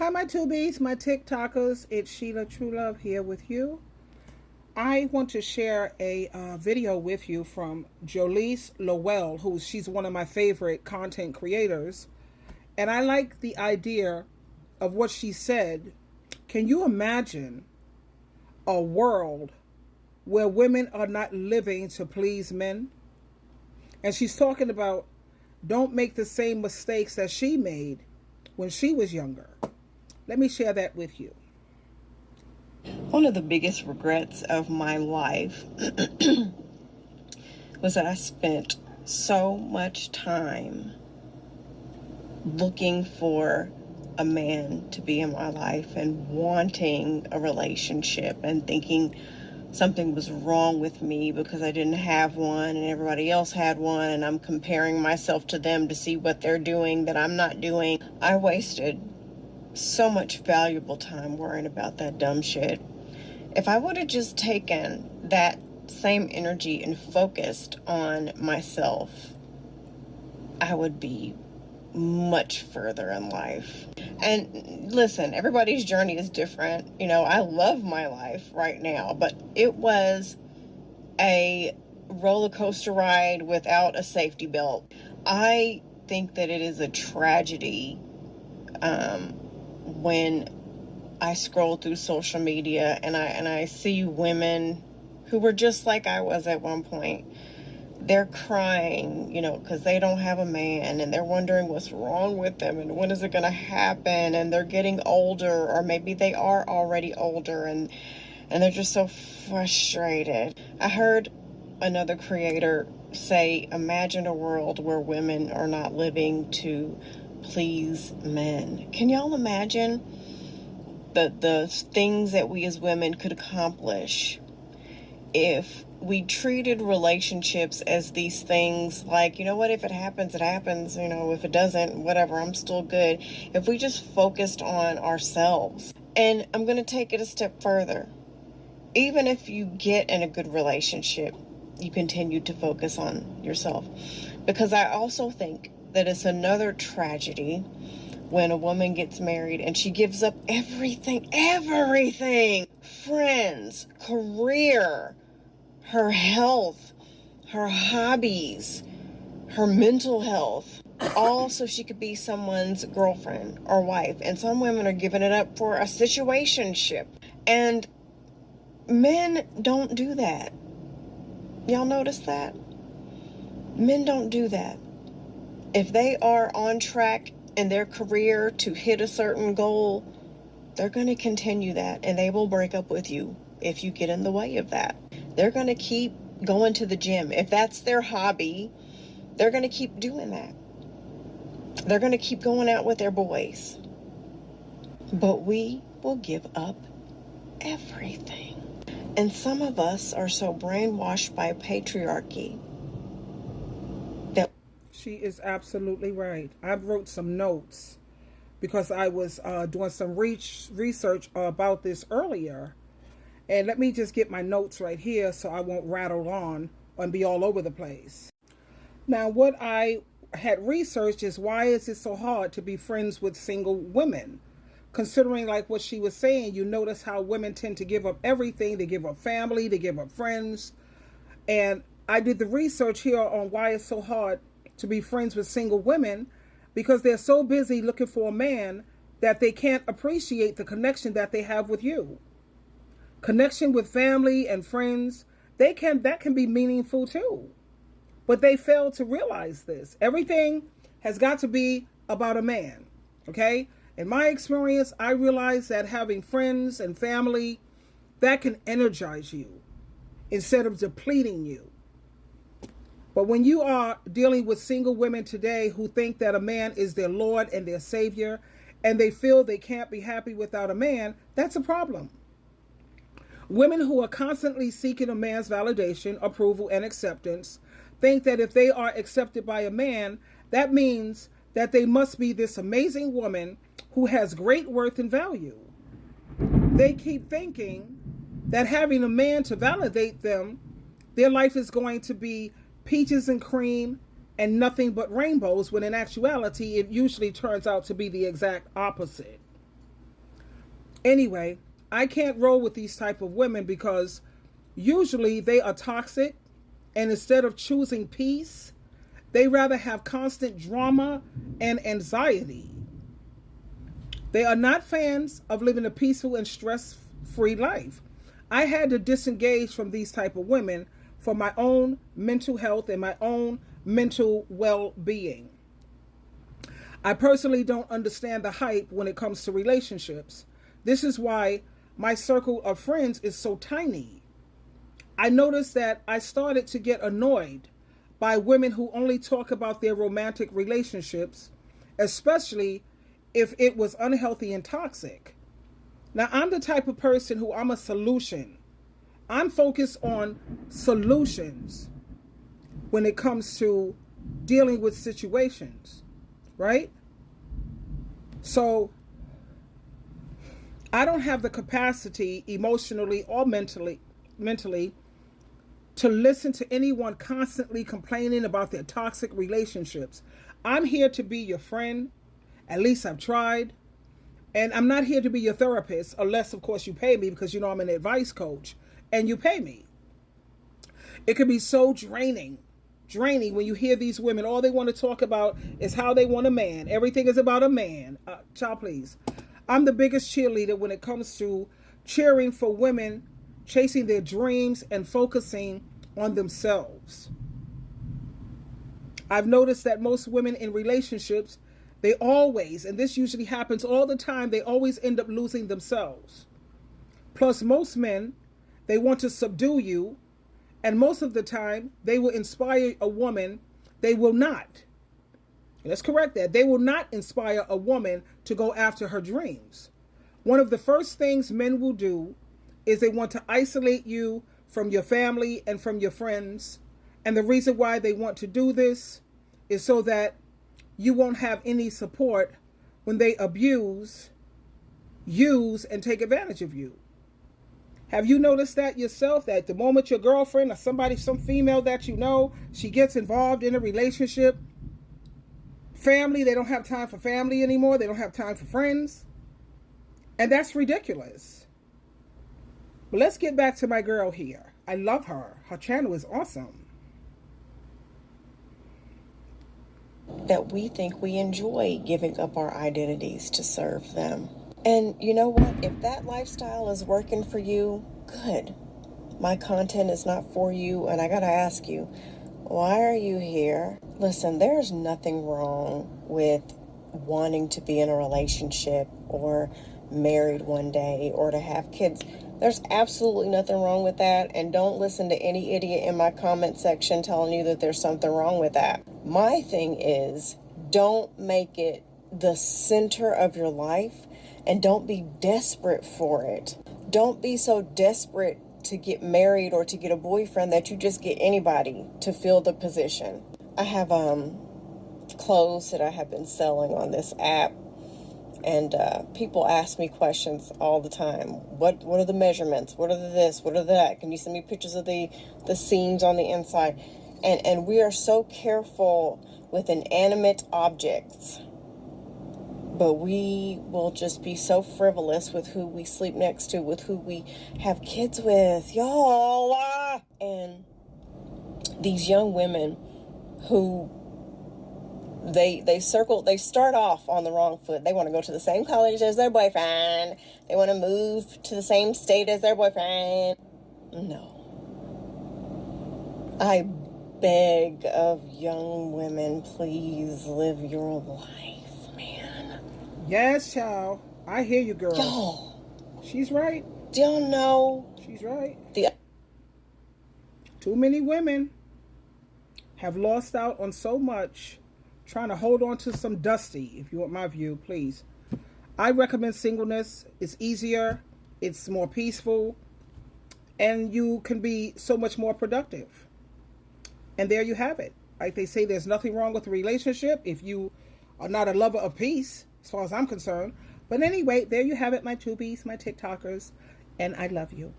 Hi, my tubies, my TikTokers. It's SheilaTruelove here with you. I want to share a video with you from Jolise Lowell, she's one of my favorite content creators. And I like the idea of what she said. Can you imagine a world where women are not living to please men? And she's talking about don't make the same mistakes that she made when she was younger. Let me share that with you. One of the biggest regrets of my life was that I spent so much time looking for a man to be in my life and wanting a relationship and thinking something was wrong with me because I didn't have one and everybody else had one, and I'm comparing myself to them to see what they're doing that I'm not doing. I wasted so much valuable time worrying about that dumb shit. If I would have just taken that same energy and focused on myself, I would be much further in life. And listen, everybody's journey is different. You know, I love my life right now, but it was a roller coaster ride without a safety belt. I think that it is a tragedy when I scroll through social media and I see women who were just like I was at one point. They're crying, you know, because they don't have a man, and they're wondering what's wrong with them and when is it going to happen, and they're getting older, or maybe they are already older, and they're just so frustrated. I heard another creator say, imagine a world where women are not living to please men. Can y'all imagine the things that we as women could accomplish if we treated relationships as these things like, you know what, if it happens, it happens, you know, if it doesn't, whatever, I'm still good. If we just focused on ourselves. And I'm going to take it a step further. Even if you get in a good relationship, you continue to focus on yourself. Because I also think that it's another tragedy when a woman gets married and she gives up everything, friends, career, her health, her hobbies, her mental health, all so she could be someone's girlfriend or wife. And some women are giving it up for a situationship. And men don't do that. Y'all notice that? Men don't do that. If they are on track in their career to hit a certain goal, they're going to continue that, and they will break up with you if you get in the way of that. They're going to keep going to the gym. If that's their hobby, they're going to keep doing that. They're going to keep going out with their boys. But we will give up everything. And some of us are so brainwashed by patriarchy that... She is absolutely right. I wrote some notes because I was doing some research about this earlier. And let me just get my notes right here so I won't rattle on and be all over the place. Now, what I had researched is, why is it so hard to be friends with single women? Considering, like what she was saying, you notice how women tend to give up everything. They give up family, they give up friends. And I did the research here on why it's so hard to be friends with single women, because they're so busy looking for a man that they can't appreciate the connection that they have with you. Connection with family and friends, that can be meaningful too. But they fail to realize this. Everything has got to be about a man, okay? In my experience, I realized that having friends and family, that can energize you instead of depleting you. But when you are dealing with single women today who think that a man is their Lord and their Savior, and they feel they can't be happy without a man, that's a problem. Women who are constantly seeking a man's validation, approval, and acceptance think that if they are accepted by a man, that means that they must be this amazing woman who has great worth and value. They keep thinking that having a man to validate them, their life is going to be peaches and cream and nothing but rainbows, when in actuality, it usually turns out to be the exact opposite. Anyway, I can't roll with these type of women because usually they are toxic, and instead of choosing peace, they rather have constant drama and anxiety. They are not fans of living a peaceful and stress-free life. I had to disengage from these type of women for my own mental health and my own mental well-being. I personally don't understand the hype when it comes to relationships. This is why my circle of friends is so tiny. I noticed that I started to get annoyed by women who only talk about their romantic relationships, especially if it was unhealthy and toxic. Now, I'm the type of person who I'm a solution. I'm focused on solutions when it comes to dealing with situations, right? So I don't have the capacity emotionally or mentally to listen to anyone constantly complaining about their toxic relationships. I'm here to be your friend. At least I've tried. And I'm not here to be your therapist, unless, of course, you pay me, because you know I'm an advice coach and you pay me. It can be so draining when you hear these women. All they want to talk about is how they want a man. Everything is about a man. Child, please. I'm the biggest cheerleader when it comes to cheering for women chasing their dreams and focusing on themselves. I've noticed that most women in relationships, they always, and this usually happens all the time, they always end up losing themselves. Plus, most men, they want to subdue you, and most of the time, they will inspire a woman. They will not. Let's correct that. They will not inspire a woman to go after her dreams. One of the first things men will do is they want to isolate you from your family and from your friends. And the reason why they want to do this is so that you won't have any support when they abuse, use, and take advantage of you. Have you noticed that yourself, that the moment your girlfriend or somebody, some female that you know, she gets involved in a relationship, family, they don't have time for family anymore. They don't have time for friends. And that's ridiculous. But let's get back to my girl here. I love her. Her channel is awesome. That we think we enjoy giving up our identities to serve them. And you know what? If that lifestyle is working for you, good. My content is not for you, and I gotta ask you, why are you here? Listen, there's nothing wrong with wanting to be in a relationship or married one day or to have kids. There's absolutely nothing wrong with that, and don't listen to any idiot in my comment section telling you that there's something wrong with that. My thing is, don't make it the center of your life, and don't be desperate for it. Don't be so desperate to get married or to get a boyfriend that you just get anybody to fill the position. I have clothes that I have been selling on this app, and people ask me questions all the time. What are the measurements? What are the this? What are that? Can you send me pictures of the seams on the inside? And we are so careful with inanimate objects, but we will just be so frivolous with who we sleep next to, with who we have kids with, y'all. And these young women who they start off on the wrong foot. They want to go to the same college as their boyfriend. They want to move to the same state as their boyfriend. No. I beg of young women, please live your life, man. Yes, child. I hear you, girl. Y'all. She's right. Don't know. She's right. Too many women have lost out on so much trying to hold on to some dusty, if you want my view, please. I recommend singleness. It's easier, it's more peaceful, and you can be so much more productive. And there you have it. Like they say, there's nothing wrong with a relationship if you are not a lover of peace, as far as I'm concerned. But anyway, there you have it, my tubies, my TikTokers, and I love you.